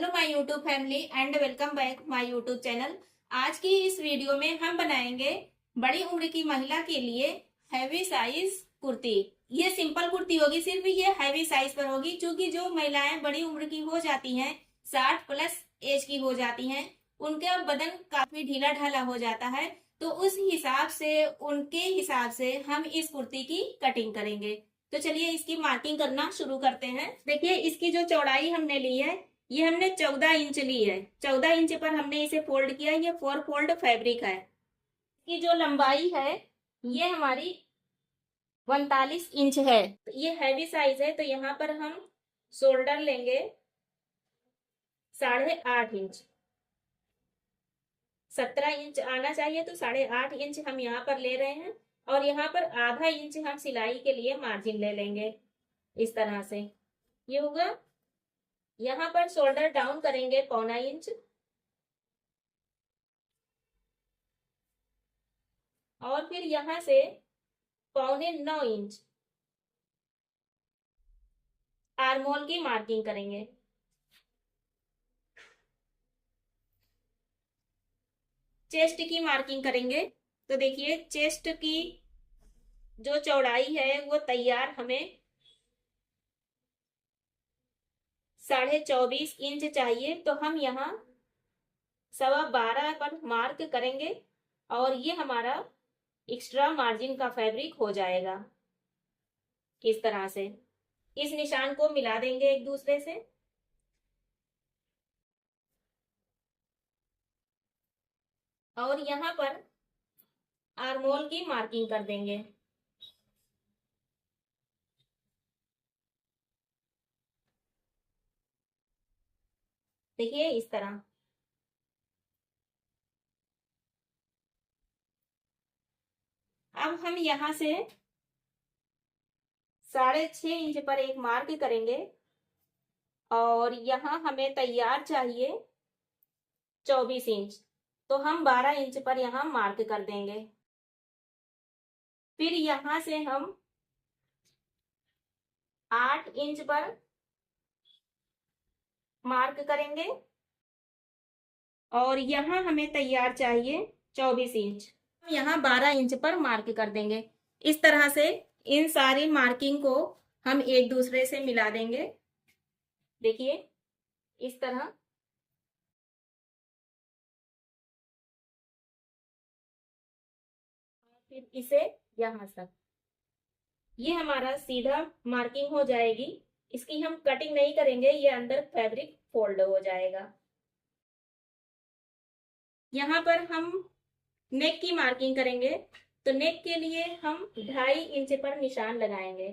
Hello my YouTube family and welcome back my YouTube channel. आज की इस video में हम बनाएंगे बड़ी उम्र की महिला के लिए हैवी साइज कुर्ती। ये सिंपल कुर्ती होगी, सिर्फ ये हैवी साइज पर होगी, क्योंकि जो महिलाएं बड़ी उम्र की हो जाती हैं, 60 प्लस एज की हो जाती हैं, उनका बदन काफी ढीला ढाला हो जाता है। तो उस हिसाब से, उनके हिसाब से हम इस कुर्ती की कटिंग करेंगे। तो चलिए इसकी मार्किंग करना शुरू करते हैं। देखिए इसकी जो चौड़ाई हमने ली है, ये हमने 14 इंच ली है। 14 इंच पर हमने इसे फोल्ड किया। ये 4 फोल्ड फैब्रिक है। इसकी जो लंबाई है ये हमारी 39 इंच है। तो ये हैवी साइज है, तो यहाँ पर हम शोल्डर लेंगे 8.5 इंच। 17 इंच आना चाहिए, तो 8.5 इंच हम यहाँ पर ले रहे हैं। और यहाँ पर आधा इंच हम सिलाई के लिए मार्जिन ले लेंगे। इस तरह से ये होगा। यहाँ पर शोल्डर डाउन करेंगे 1.25 इंच और फिर यहाँ से 8.25 इंच आर्मोल की मार्किंग करेंगे। चेस्ट की मार्किंग करेंगे। तो देखिए चेस्ट की जो चौड़ाई है वो तैयार हमें 24.5 इंच चाहिए। तो हम यहाँ 12.25 पर मार्क करेंगे और ये हमारा एक्स्ट्रा मार्जिन का फैब्रिक हो जाएगा। इस तरह से इस निशान को मिला देंगे एक दूसरे से। और यहाँ पर आर्मोल की मार्किंग कर देंगे। देखिए इस तरह। अब हम यहाँ से 6.5 इंच पर एक मार्क करेंगे और यहाँ हमें तैयार चाहिए 24 इंच। तो हम 12 इंच पर यहाँ मार्क कर देंगे। फिर यहाँ से हम 8 इंच पर मार्क करेंगे और यहाँ हमें तैयार चाहिए 24 इंच। यहाँ 12 इंच पर मार्क कर देंगे। इस तरह से इन सारी मार्किंग को हम एक दूसरे से मिला देंगे। देखिए इस तरह। फिर इसे यहाँ तक, ये हमारा सीधा मार्किंग हो जाएगी। इसकी हम कटिंग नहीं करेंगे, ये अंदर फैब्रिक फोल्ड हो जाएगा। यहाँ पर हम नेक की मार्किंग करेंगे। तो नेक के लिए हम 2.5 इंच पर निशान लगाएंगे।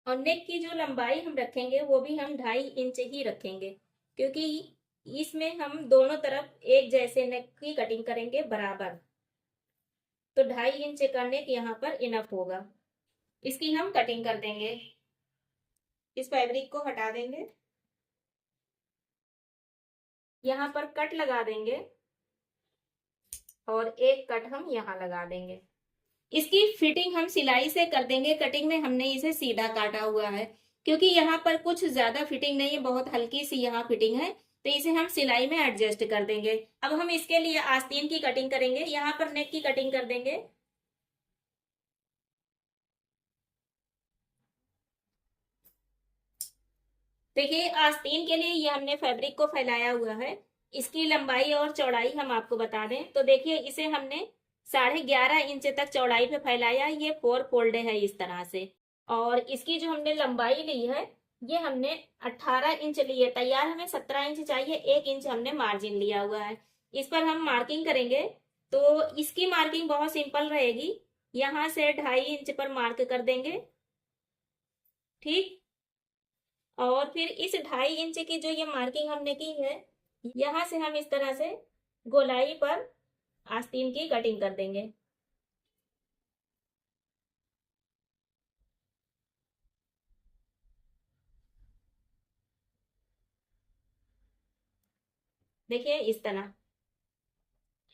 और नेक की जो लंबाई हम रखेंगे वो भी हम 2.5 इंच ही रखेंगे, क्योंकि इसमें हम दोनों तरफ एक जैसे नेक की कटिंग करेंगे बराबर। तो 2.5 इंच का नेक यहाँ पर इनफ होगा। इसकी हम कटिंग कर देंगे। इस फैब्रिक को हटा देंगे, यहाँ पर कट लगा देंगे और एक कट हम यहाँ लगा देंगे। इसकी फिटिंग हम सिलाई से कर देंगे। कटिंग में हमने इसे सीधा काटा हुआ है, क्योंकि यहाँ पर कुछ ज्यादा फिटिंग नहीं है, बहुत हल्की सी यहाँ फिटिंग है। तो इसे हम सिलाई में एडजस्ट कर देंगे। अब हम इसके लिए आस्तीन की कटिंग करेंगे। यहाँ पर नेक की कटिंग कर देंगे। देखिए आस्तीन के लिए ये हमने फैब्रिक को फैलाया हुआ है। इसकी लंबाई और चौड़ाई हम आपको बता दें तो देखिए इसे हमने 11.5 इंच तक चौड़ाई पे फैलाया। ये 4 फोल्ड है इस तरह से। और इसकी जो हमने लंबाई ली है ये हमने 18 इंच ली है। तैयार हमें 17 इंच चाहिए, 1 इंच हमने मार्जिन लिया हुआ है। इस पर हम मार्किंग करेंगे। तो इसकी मार्किंग बहुत सिंपल रहेगी। यहाँ से 2.5 इंच पर मार्क कर देंगे। ठीक। और फिर इस 2.5 इंच की जो ये मार्किंग हमने की है, यहाँ से हम इस तरह से गोलाई पर आस्तीन की कटिंग कर देंगे। देखिए इस तरह।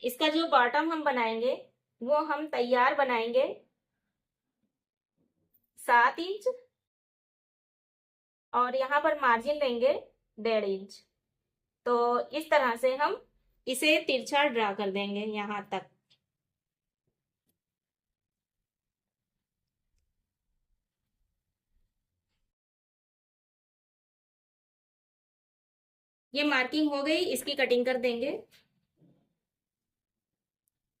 इसका जो बॉटम हम बनाएंगे वो हम तैयार बनाएंगे 7 इंच और यहाँ पर मार्जिन लेंगे 1.5 इंच। तो इस तरह से हम इसे तिरछा ड्रा कर देंगे यहाँ तक। ये मार्किंग हो गई, इसकी कटिंग कर देंगे।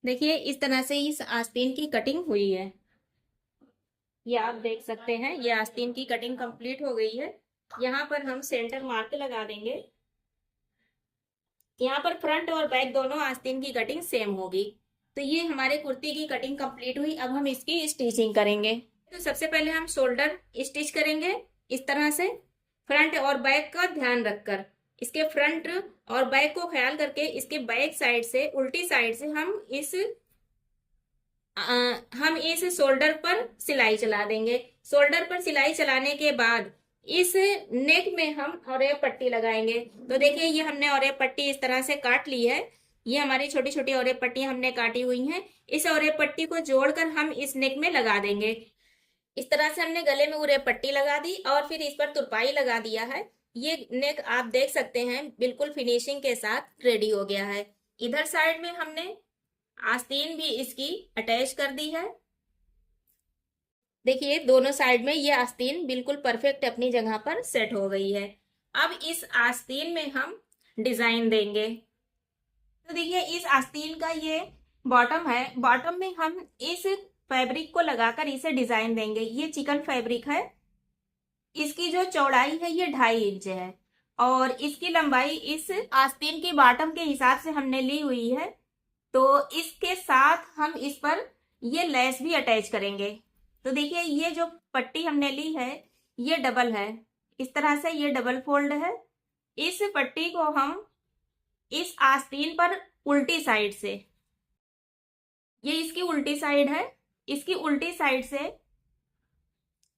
देखिए इस तरह से इस आस्तीन की कटिंग हुई है। ये आप देख सकते हैं, ये आस्तीन की कटिंग कंप्लीट हो गई है। यहाँ पर हम सेंटर मार्क लगा देंगे। यहाँ पर फ्रंट और बैक दोनों आस्तीन की कटिंग सेम होगी। तो ये हमारे कुर्ती की कटिंग कंप्लीट हुई। अब हम इसकी स्टिचिंग करेंगे। तो सबसे पहले हम शोल्डर स्टिच करेंगे इस तरह से, फ्रंट और बैक का ध्यान रखकर। इसके फ्रंट और बैक को ख्याल करके इसके बैक साइड से, उल्टी साइड से हम इस शोल्डर पर सिलाई चला देंगे। शोल्डर पर सिलाई चलाने के बाद इस नेक में हम औरैया पट्टी लगाएंगे। तो देखिए ये हमने औरैया पट्टी इस तरह से काट ली है। ये हमारी छोटी छोटी औरैया पट्टियां हमने काटी हुई हैं। इस औरैया पट्टी को जोड़कर हम इस नेक में लगा देंगे। इस तरह से हमने गले में औरैया पट्टी लगा दी और फिर इस पर तुरपाई लगा दिया है। ये नेक आप देख सकते हैं बिल्कुल फिनिशिंग के साथ रेडी हो गया है। इधर साइड में हमने आस्तीन भी इसकी अटैच कर दी है। देखिए दोनों साइड में ये आस्तीन बिल्कुल परफेक्ट अपनी जगह पर सेट हो गई है। अब इस आस्तीन में हम डिजाइन देंगे। तो देखिए इस आस्तीन का ये बॉटम है। बॉटम में हम इस फैब्रिक को लगाकर इसे डिजाइन देंगे। ये चिकन फैब्रिक है। इसकी जो चौड़ाई है ये 2.5 इंच है और इसकी लंबाई इस आस्तीन की बॉटम के हिसाब से हमने ली हुई है। तो इसके साथ हम इस पर ये लेस भी अटैच करेंगे। तो देखिए ये जो पट्टी हमने ली है ये डबल है। इस तरह से ये डबल फोल्ड है। इस पट्टी को हम इस आस्तीन पर उल्टी साइड से, ये इसकी उल्टी साइड है, इसकी उल्टी साइड से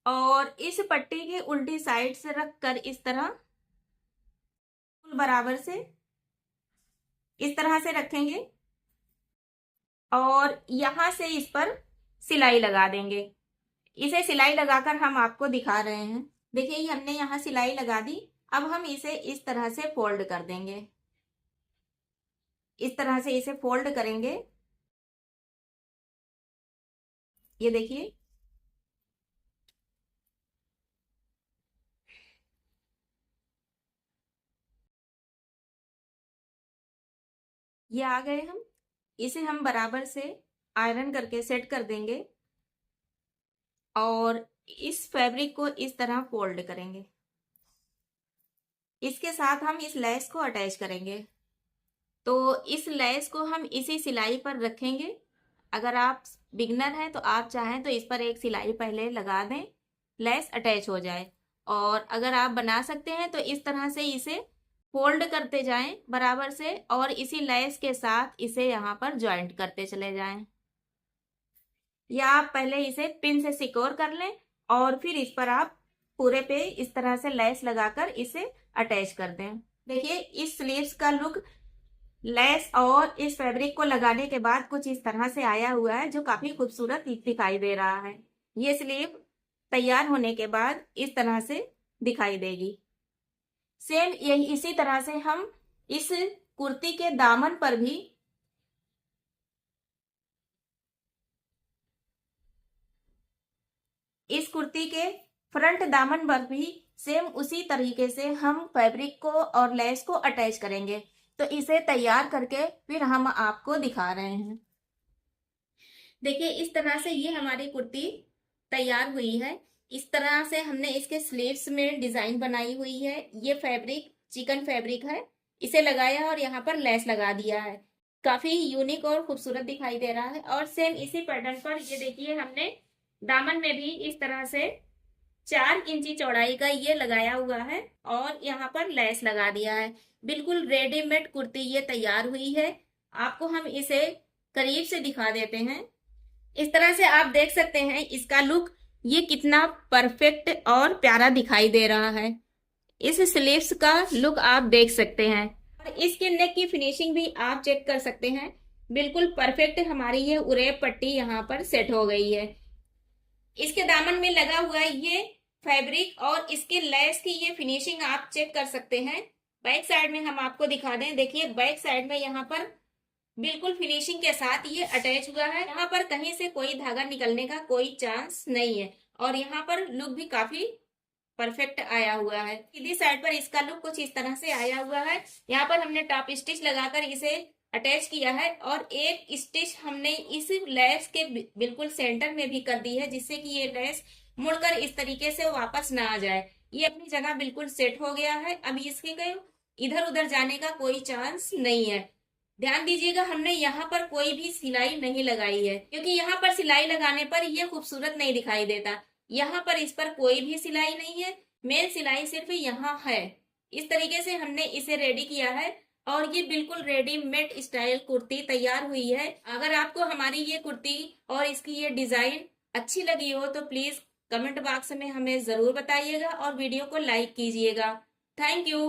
और इस पट्टी की उल्टी साइड से रखकर इस तरह बराबर से इस तरह से रखेंगे और यहां से इस पर सिलाई लगा देंगे। इसे सिलाई लगाकर हम आपको दिखा रहे हैं। देखिए ये हमने यहाँ सिलाई लगा दी। अब हम इसे इस तरह से फोल्ड कर देंगे। इस तरह से इसे फोल्ड करेंगे। ये देखिए ये आ गए हम। इसे हम बराबर से आयरन करके सेट कर देंगे और इस फैब्रिक को इस तरह फोल्ड करेंगे। इसके साथ हम इस लेस को अटैच करेंगे। तो इस लेस को हम इसी सिलाई पर रखेंगे। अगर आप बिगनर हैं तो आप चाहें तो इस पर एक सिलाई पहले लगा दें, लेस अटैच हो जाए। और अगर आप बना सकते हैं तो इस तरह से इसे फोल्ड करते जाएं बराबर से और इसी लेस के साथ इसे यहाँ पर ज्वाइंट करते चले जाएं। या आप पहले इसे पिन से सिक्योर कर लें और फिर इस पर आप पूरे पे इस तरह से लेस लगाकर इसे अटैच कर दें। देखिए इस स्लीव्स का लुक लेस और इस फैब्रिक को लगाने के बाद कुछ इस तरह से आया हुआ है जो काफी खूबसूरत दिखाई दे रहा है। ये स्लीव तैयार होने के बाद इस तरह से दिखाई देगी। सेम यही इसी तरह से हम इस कुर्ती के दामन पर भी इस कुर्ती के फ्रंट दामन पर भी सेम उसी तरीके से हम फैब्रिक को और लेस को अटैच करेंगे। तो इसे तैयार करके फिर हम आपको दिखा रहे हैं। देखिए इस तरह से ये हमारी कुर्ती तैयार हुई है। इस तरह से हमने इसके स्लीव्स में डिजाइन बनाई हुई है। ये फैब्रिक चिकन फैब्रिक है, इसे लगाया और यहाँ पर लेस लगा दिया है। काफी यूनिक और खूबसूरत दिखाई दे रहा है। और सेम इसी पैटर्न पर ये देखिए हमने दामन में भी इस तरह से 4 इंची चौड़ाई का ये लगाया हुआ है और यहाँ पर लेस लगा दिया है। बिल्कुल रेडीमेड कुर्ती ये तैयार हुई है। आपको हम इसे करीब से दिखा देते हैं। इस तरह से आप देख सकते हैं इसका लुक ये कितना परफेक्ट और प्यारा दिखाई दे रहा है। इस स्लीव्स का लुक आप देख सकते हैं और इसके नेक की फिनिशिंग भी आप चेक कर सकते हैं। बिल्कुल परफेक्ट हमारी ये उरेब पट्टी यहाँ पर सेट हो गई है। इसके दामन में लगा हुआ ये फैब्रिक और इसके लेस की ये फिनिशिंग आप चेक कर सकते हैं। बैक साइड में हम आपको दिखा दें, देखिए बैक साइड में यहाँ पर बिल्कुल फिनिशिंग के साथ ये अटैच हुआ है। यहाँ पर कहीं से कोई धागा निकलने का कोई चांस नहीं है और यहाँ पर लुक भी काफी परफेक्ट आया हुआ है। सीधी साइड पर इसका लुक कुछ इस तरह से आया हुआ है। यहाँ पर हमने टॉप स्टिच लगाकर इसे अटैच किया है और एक स्टिच हमने इस लेस के बिल्कुल सेंटर में भी कर दी है, जिससे कि ये लेस मुड़कर इस तरीके से वापस ना आ जाए। ये अपनी जगह बिल्कुल सेट हो गया है। अभी इसके इधर उधर जाने का कोई चांस नहीं है। ध्यान दीजिएगा, हमने यहाँ पर कोई भी सिलाई नहीं लगाई है, क्योंकि यहाँ पर सिलाई लगाने पर ये खूबसूरत नहीं दिखाई देता। यहाँ पर इस पर कोई भी सिलाई नहीं है, मेन सिलाई सिर्फ यहाँ है। इस तरीके से हमने इसे रेडी किया है और ये बिल्कुल रेडीमेड स्टाइल कुर्ती तैयार हुई है। अगर आपको हमारी ये कुर्ती और इसकी ये डिजाइन अच्छी लगी हो तो प्लीज कमेंट बॉक्स में हमें जरूर बताइएगा और वीडियो को लाइक कीजिएगा। Thank you.